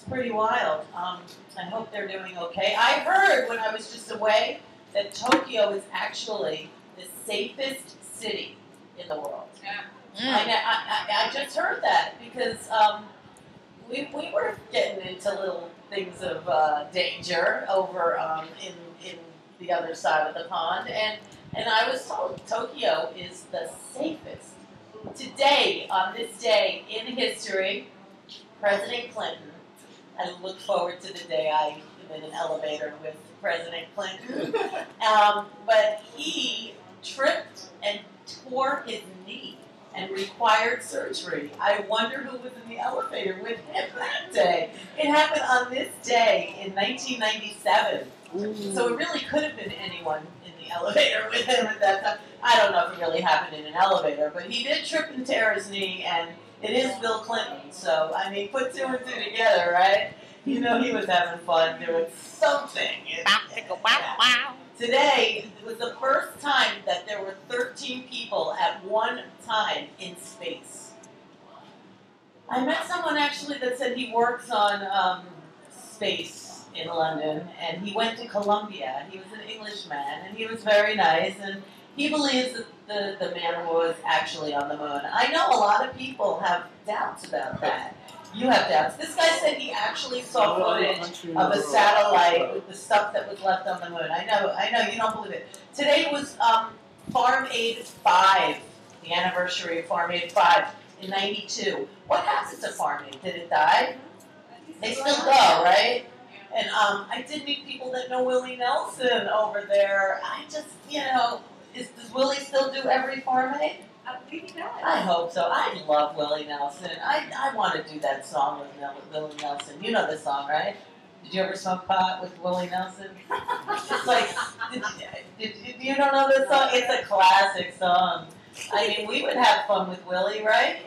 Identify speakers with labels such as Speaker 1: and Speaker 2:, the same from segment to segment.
Speaker 1: pretty wild. I hope they're doing okay. I heard when I was just away that Tokyo is actually the safest city in the world.
Speaker 2: Yeah.
Speaker 1: I just heard that because we were getting into little things of danger over in the other side of the pond, and I was told Tokyo is the safest. Today, on this day in history, President Clinton, I look forward to the day I am in an elevator with President Clinton, but he tripped and tore his knee and required surgery. I wonder who was in the elevator with him that day. It happened on this day in 1997.
Speaker 3: Ooh.
Speaker 1: So it really could have been anyone in the elevator with him at that time. I don't know if it really happened in an elevator, but he did trip and tear his knee, and it is Bill Clinton. So, I mean, put two and two together, right? You know he was having fun doing something. Today was the first time that there were 13 people at one time in space. I met someone actually that said he works on space in London, and he went to Columbia. He was an Englishman, and he was very nice, and he believes that the man was actually on the moon. I know a lot of people have doubts about that. You have doubts. This guy said he actually saw footage of a satellite with the stuff that was left on the moon. I know, you don't believe it. Today was Farm Aid 5, the anniversary of Farm Aid 5 in 92. What happened to Farm Aid? Did it die? They still go, right? And I did meet people that know Willie Nelson over there. I just, does Willie still do every Farm Aid?
Speaker 2: I believe he does.
Speaker 1: I hope so. I love Willie Nelson. I want to do that song with Willie Nelson. You know the song, right? Did you ever smoke pot with Willie Nelson? It's like, you don't know this song? It's a classic song. I mean, we would have fun with Willie, right?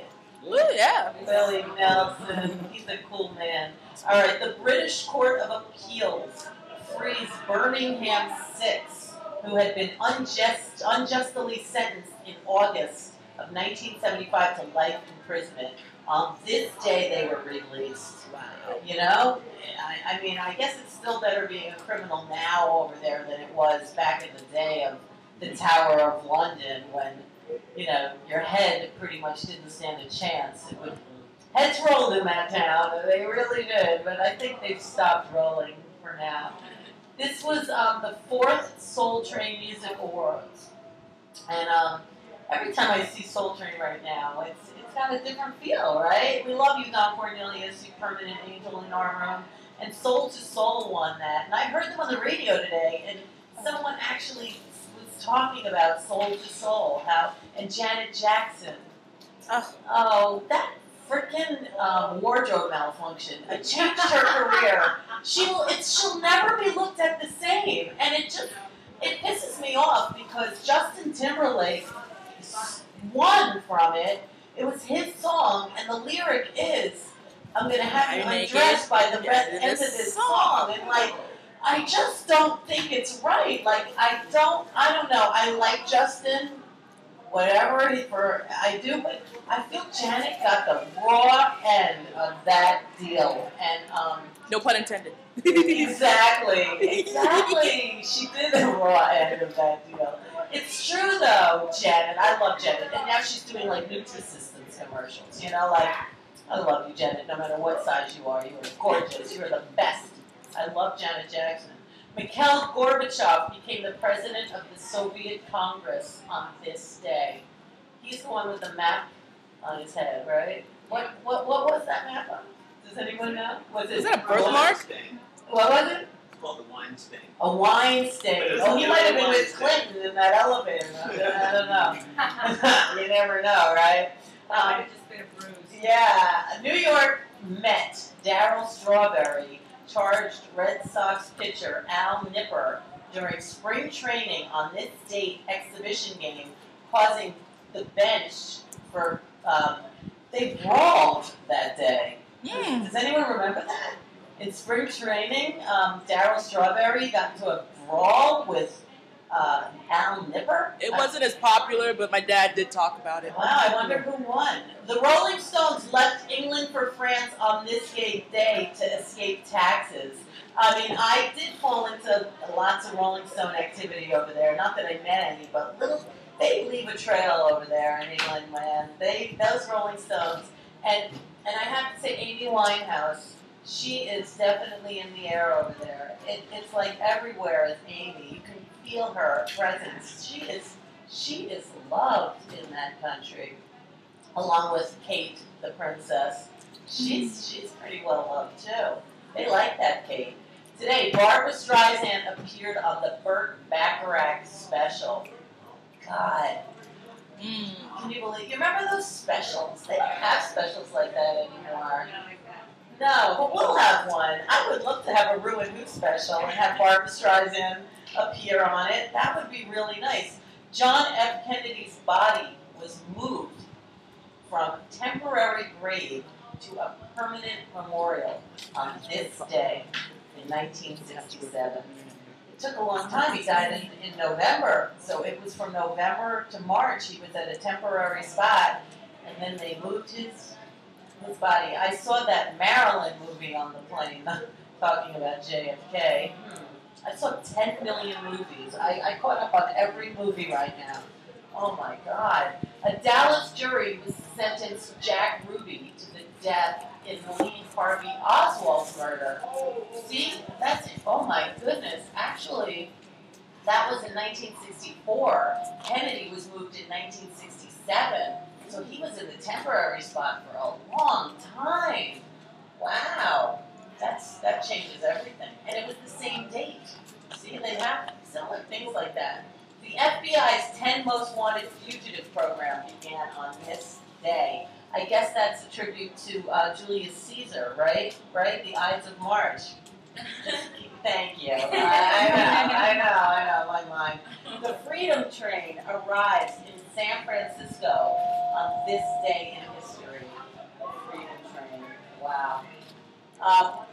Speaker 3: Ooh, yeah.
Speaker 1: Willie Nelson. He's a cool man. All right, the British Court of Appeals frees Birmingham 6, who had been unjustly sentenced in August of 1975 to life imprisonment. On this day, they were released.
Speaker 3: Wow.
Speaker 1: You know? I mean, I guess it's still better being a criminal now over there than it was back in the day of the Tower of London when, your head pretty much didn't stand a chance. Heads rolled in that town, they really did, but I think they've stopped rolling for now. This was the 4th Soul Train Music Awards, and every time I see Soul Train right now, it's got a different feel, right? We love you, Don Cornelius, you permanent angel in our room, and Soul to Soul won that, and I heard them on the radio today, and someone actually was talking about Soul to Soul, and Janet Jackson. Oh, that freaking wardrobe malfunction. It changed her career. She'll never be looked at the same, and it pisses me off because Justin Timberlake won from it. It was his song, and the lyric is, "I'm gonna have you undressed by the end of this song," and I just don't think it's right. I don't know. I like Justin, whatever I do, but I feel Janet got the raw end of that deal, and
Speaker 3: no pun intended.
Speaker 1: Exactly. She did the raw end of that deal. It's true though, Janet. I love Janet, and now she's doing Nutrisystem's commercials. I love you, Janet. No matter what size you are, you are gorgeous. You are the best. I love Janet Jackson. Mikhail Gorbachev became the president of the Soviet Congress on this day. He's the one with the map on his head, right? What was that map on? Does anyone know?
Speaker 3: Is that a birthmark?
Speaker 1: What was it?
Speaker 4: It's called the wine stain.
Speaker 1: A wine stain. Oh, he might have been with Clinton in that elevator. I don't know. You never know, right?
Speaker 2: Might have just been a bruise.
Speaker 1: Yeah. New York Met Darryl Strawberry charged Red Sox pitcher Al Nipper during spring training on this date exhibition game, causing the bench for they brawled that day. Does anyone remember that? In spring training, Darryl Strawberry got into a brawl with Al Nipper?
Speaker 3: It wasn't as popular, but my dad did talk about it.
Speaker 1: Wow, I wonder who won. The Rolling Stones left England for France on this day to escape taxes. I mean, I did fall into lots of Rolling Stone activity over there. Not that I met any, but they leave a trail over there in England, man. Those Rolling Stones. And I have to say, Amy Winehouse, she is definitely in the air over there. It's like everywhere is Amy. You can feel her presence. She is loved in that country, along with Kate, the princess. She's pretty well loved too. They like that Kate. Today, Barbra Streisand appeared on the Burt Bacharach special. God. Can you believe? You remember those specials? They don't have specials like that anymore. No, but we'll have one. I would love to have a rew-who special and have Barbra Streisand appear on it. That would be really nice. John F. Kennedy's body was moved from temporary grave to a permanent memorial on this day in 1967. It took a long time. He died in November, so it was from November to March. He was at a temporary spot, and then they moved his body. I saw that Marilyn movie on the plane, talking about JFK. I saw 10 million movies. I caught up on every movie right now. Oh my God. A Dallas jury was sentenced Jack Ruby to the death in Lee Harvey Oswald's murder. See, that's it. Oh my goodness. Actually, that was in 1964. Kennedy was moved in 1967. So he was in the temporary spot for a long time. Wow. That changes everything. And it was the same date. See, they have similar things like that. The FBI's 10 Most Wanted Fugitive program began on this day. I guess that's a tribute to Julius Caesar, right? Right? The Ides of March. Thank you. I know, my mind. The Freedom Train arrives in San Francisco on this day in history. The Freedom Train. Wow.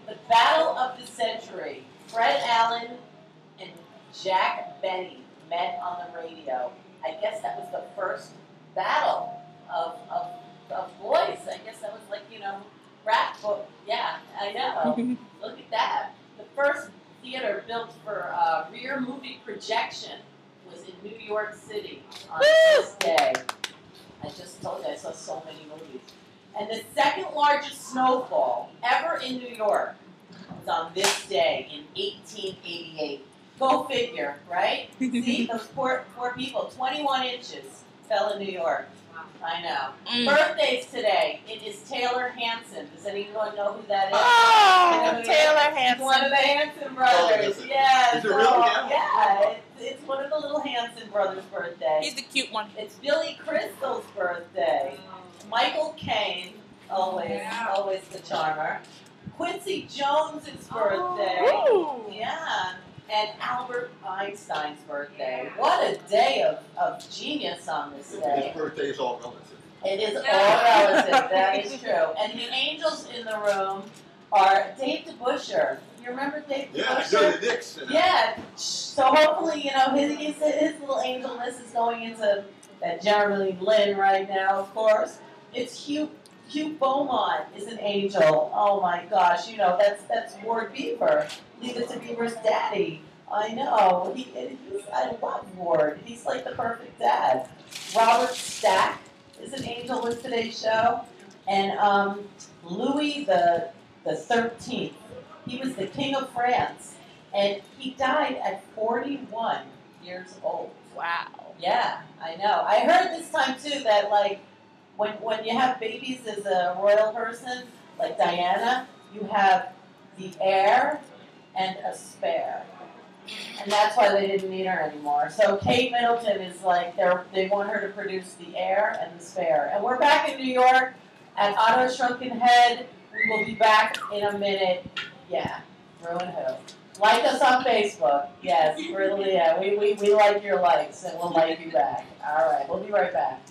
Speaker 1: The Battle of the Century. Fred Allen and Jack Benny met on the radio. I guess that was the first battle of boys. I guess that was like, rap book. Yeah, I know. Look at that. The first theater built for rear movie projection was in New York City on this day. I just told you I saw so many movies. And the second largest snowfall ever in New York was on this day in 1888. Go figure, right? See, those poor people, 21 inches fell in New York. I know. Birthdays today. It is Taylor Hanson. Does anyone know who that is?
Speaker 3: Oh, Taylor Hanson.
Speaker 1: One of the Hanson brothers.
Speaker 4: Oh,
Speaker 1: yeah.
Speaker 4: is it really?
Speaker 1: Yeah. It's one of the little Hanson brothers' birthday.
Speaker 3: He's the cute one.
Speaker 1: It's Billy Crystal's birthday. Michael Caine, always the charmer. Quincy Jones's birthday.
Speaker 3: Oh.
Speaker 1: Yeah. And Albert Einstein's birthday. What a day of genius on this day.
Speaker 4: His birthday is all relative.
Speaker 1: It is all relative, that is true. And the angels in the room are Dave DeBuscher. You remember Dave DeBuscher?
Speaker 4: Yeah, I go to the Knicks.
Speaker 1: Yeah, so hopefully, his little angelness is going into that Jeremy Lin right now, of course. It's Hugh Beaumont is an angel. Oh my gosh, that's Ward Beaver. Leave It to Beaver's daddy. I know. I love Ward. He's like the perfect dad. Robert Stack is an angel in today's show. And Louis the 13th. He was the king of France. And he died at 41 years old.
Speaker 3: Wow.
Speaker 1: Yeah, I know. I heard this time too that when you have babies as a royal person, like Diana, you have the heir and a spare. And that's why they didn't need her anymore. So Kate Middleton is like, they want her to produce the heir and the spare. And we're back in New York at Otto Shrunken Head. We will be back in a minute. Yeah, rew-who. Like us on Facebook. Yes, really, yeah. We like your likes, and we'll like you back. All right, we'll be right back.